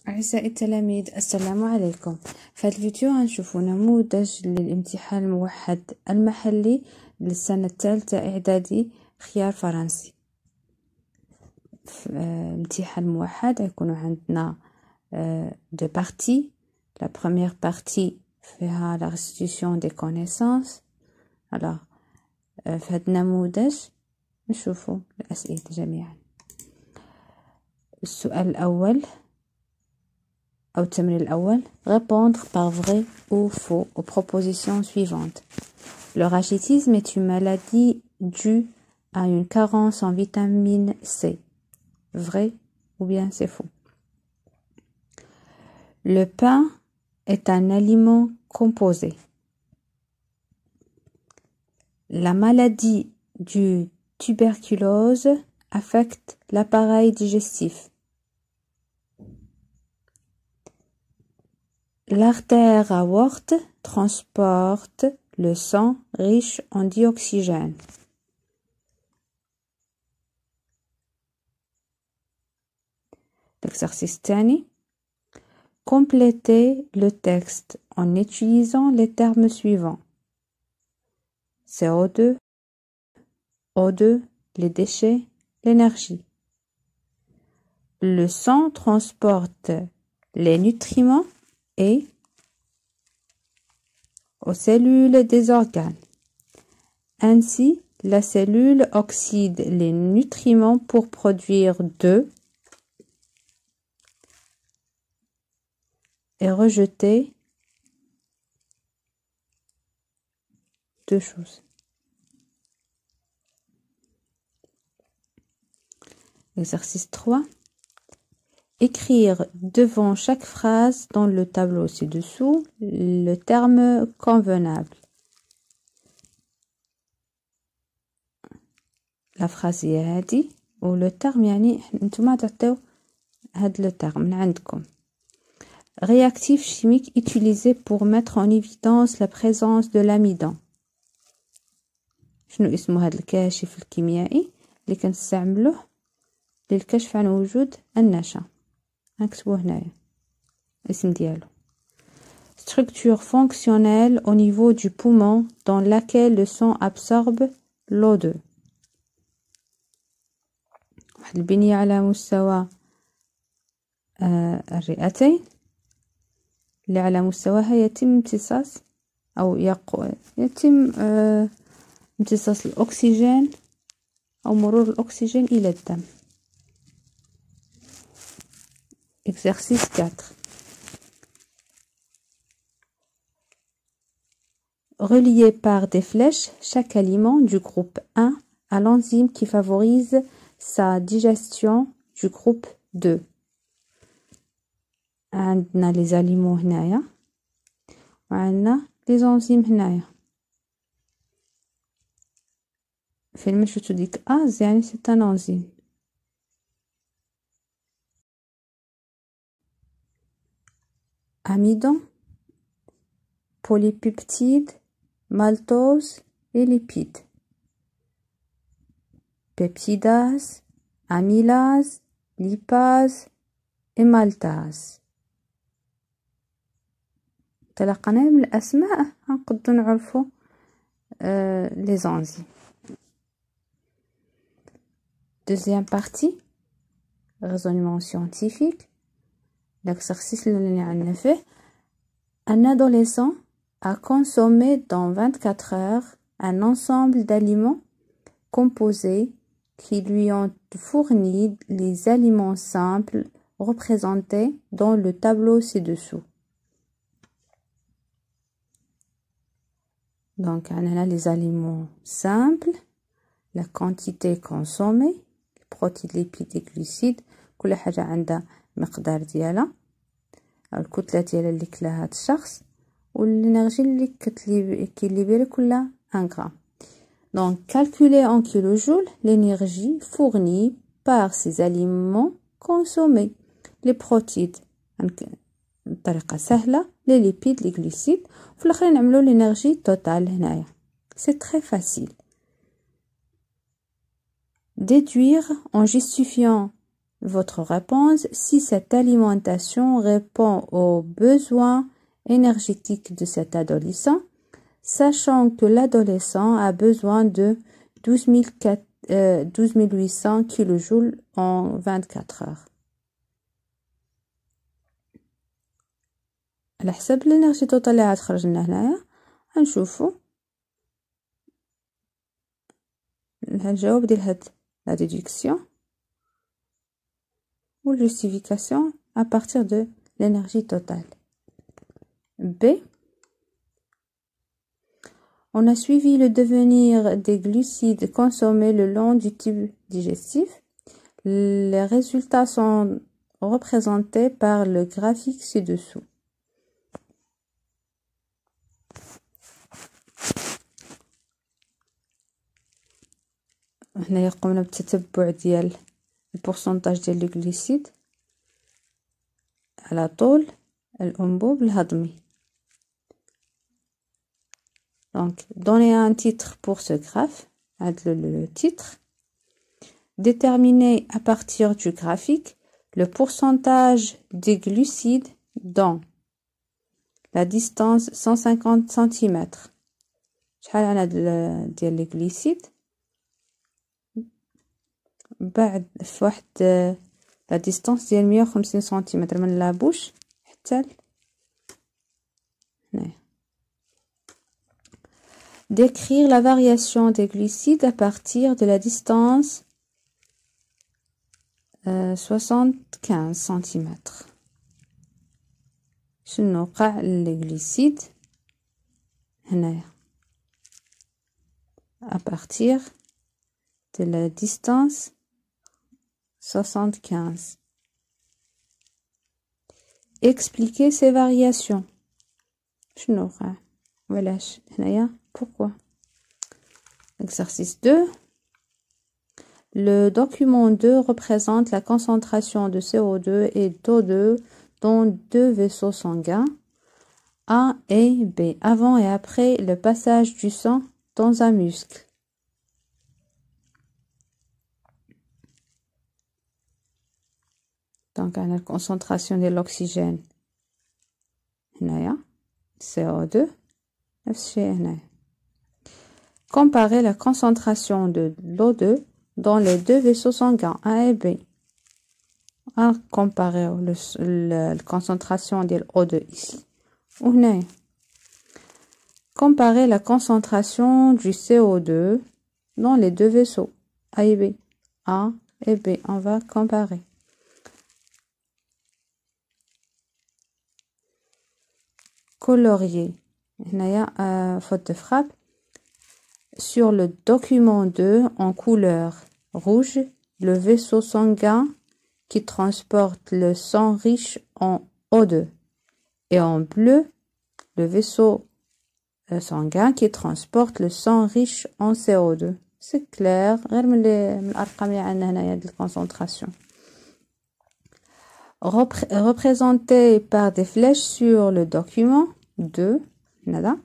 أعزائي التلاميذ، السلام عليكم. في هذا الفيديو غنشوفوا نموذج للامتحان الموحد المحلي للسنة الثالثة إعدادي خيار فرنسي. في الامتحان الموحد غيكونوا عندنا دو بارتي. لا بروميير بارتي فيها لا restitution des connaissances. alors في هذا النموذج نشوفوا الأسئلة جميعا. السؤال الأول أو التمرين الأول: répondre par vrai ou faux aux propositions suivantes. Le rachitisme est une maladie due à une carence en vitamine C. Vrai ou bien c'est faux? Le pain est un aliment composé. La maladie du tuberculose affecte l'appareil digestif. L'artère aorte transporte le sang riche en dioxygène. L'exercice الثاني: complétez le texte en utilisant les termes suivants: CO2, O2, les déchets, l'énergie. Le sang transporte les nutriments et aux cellules des organes. Ainsi, la cellule oxyde les nutriments pour produire d'eux et rejeter deux choses. Exercice 3. Écrire devant chaque phrase dans le tableau ci-dessous le terme convenable. La phrase هي هذه و le terme يعني نتوما تعطيو هاد le terme من عندكم. Réactif chimique utilisé pour mettre en évidence la présence de l'amidon. شنو اسمه هاد الكاشف الكيميائي اللي كنستعملوه للكشف عن وجود النشا؟ نكتبوه هنايا الاسم ديالو. Structure fonctionnelle au niveau du poumon dans laquelle le sang absorbe l'O2. واحد البنية على مستوى الرئتين اللي على مستواها يتم امتصاص أو يتم امتصاص الأكسجين أو مرور الأكسجين إلى الدم. Exercice 4. Relier par des flèches chaque aliment du groupe 1 à l'enzyme qui favorise sa digestion du groupe 2. عندنا les aliments هنايا وعندنا les enzymes هنايا. فين ما شفتو ديك A يعني c'est un enzyme. Amidon, polypeptides, maltose et lipides. Peptidase, amylase, lipase et maltase. تلقنا من الأسماء نقدر نعرفوا les enzymes. Deuxième partie, raisonnement scientifique. L'exercice اللي عندنا فيه: un adolescent a consommé dans 24 heures un ensemble d'aliments composés qui lui ont fourni les aliments simples représentés dans le tableau ci-dessous. Donc on a les aliments simples, la quantité consommée, les protéines, lipides et glucides. كل حاجة عندها مقدار ديالها أو الكتلة ديالها اللي كلاها هاد الشخص والإنرجي اللي كيليبري كلها 1 غرام. Donc calculer en kilojoules l'énergie fournie par ces aliments consommés. Les protéines بطريقة سهلة، les lipides, les glucides، وفي الآخر نعملو l'énergie totale هنايا. C'est très facile. Déduire en justifiant votre réponse si cette alimentation répond aux besoins énergétiques de cet adolescent, sachant que l'adolescent a besoin de 12 800 kJ en 24 heures. على حسب الانرجي توتال اللي غتخرج لنا هنايا غنشوفو الجواب ديال هاد لا ديدكسيون ou justification à partir de l'énergie totale. B. On a suivi le devenir des glucides consommés le long du tube digestif. Les résultats sont représentés par le graphique ci-dessous. هنا قمنا بالتتبع ديال البورسنتاج ديال الجليسيد على طول الأنبوب الهضمي. Donc, donner un titre pour ce graphe, le titre. Déterminer à partir du graphique le pourcentage des glucides dans la distance 150 cm. شحال عنا ديال les glucides بعد في واحد لا ديستانس ديال 150 سنتيمتر من لابوش حتى هنايا. Décrire la variation des glucides à partir de la distance 75 cm. شنو وقع لي glucides هنايا à partir de la distance 75. Expliquer ces variations. شنو وقع وعلاش هنايا pourquoi. Exercice 2. Le document 2 représente la concentration de CO2 et d'O2 dans deux vaisseaux sanguins A et B avant et après le passage du sang dans un muscle. Donc, la concentration de l'oxygène هنايا CO2 نفس الشيء هنايا. Comparer la concentration de l'O2 dans les deux vaisseaux sanguins A et B. On va comparer la concentration de l'O2 ici. وهنايا. Comparer la concentration du CO2 dans les deux vaisseaux A et B. A et B. On va comparer. Colorier. هنايا faute de frappe. Sur le document 2 en couleur rouge, le vaisseau sanguin qui transporte le sang riche en O2 et en bleu, le vaisseau sanguin qui transporte le sang riche en CO2. C'est clair, غير من الأرقام اللي عندنا هنايا ديال الكونسنتراسيون. Représenté par des flèches sur le document 2, nada,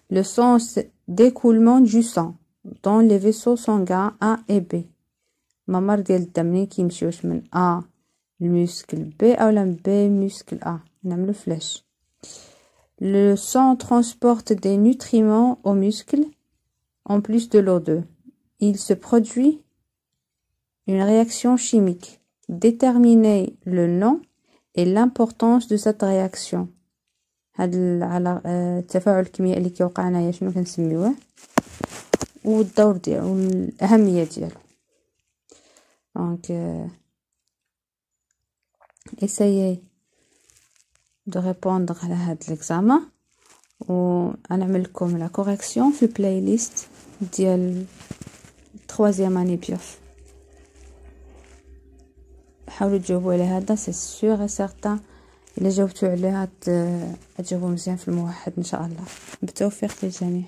le sens d'écoulement du sang dans les vaisseaux sanguins A et B. ممر ديال الدم منين كيمشيوش من A المسكل B أو B muscle A. نعملو فلاش. Le sang transporte des nutriments aux muscles en plus de l'O2. Il se produit une réaction chimique. Déterminer le nom et l'importance de cette réaction. هاد على التفاعل الكيميائي اللي كيوقع هنايا شنو كنسميوه والدور ديالو والأهمية ديالو. Donc essayez de répondre على هاد l'examen ونعمل لكم لا correction في البلاي ليست ديال 3e année بيوف. حاولوا تجاوبوا على هذا سي سور سيغتان. الا جاوبتوا عليها تجاوبوا مزيان في الموحد ان شاء الله. بالتوفيق للجميع.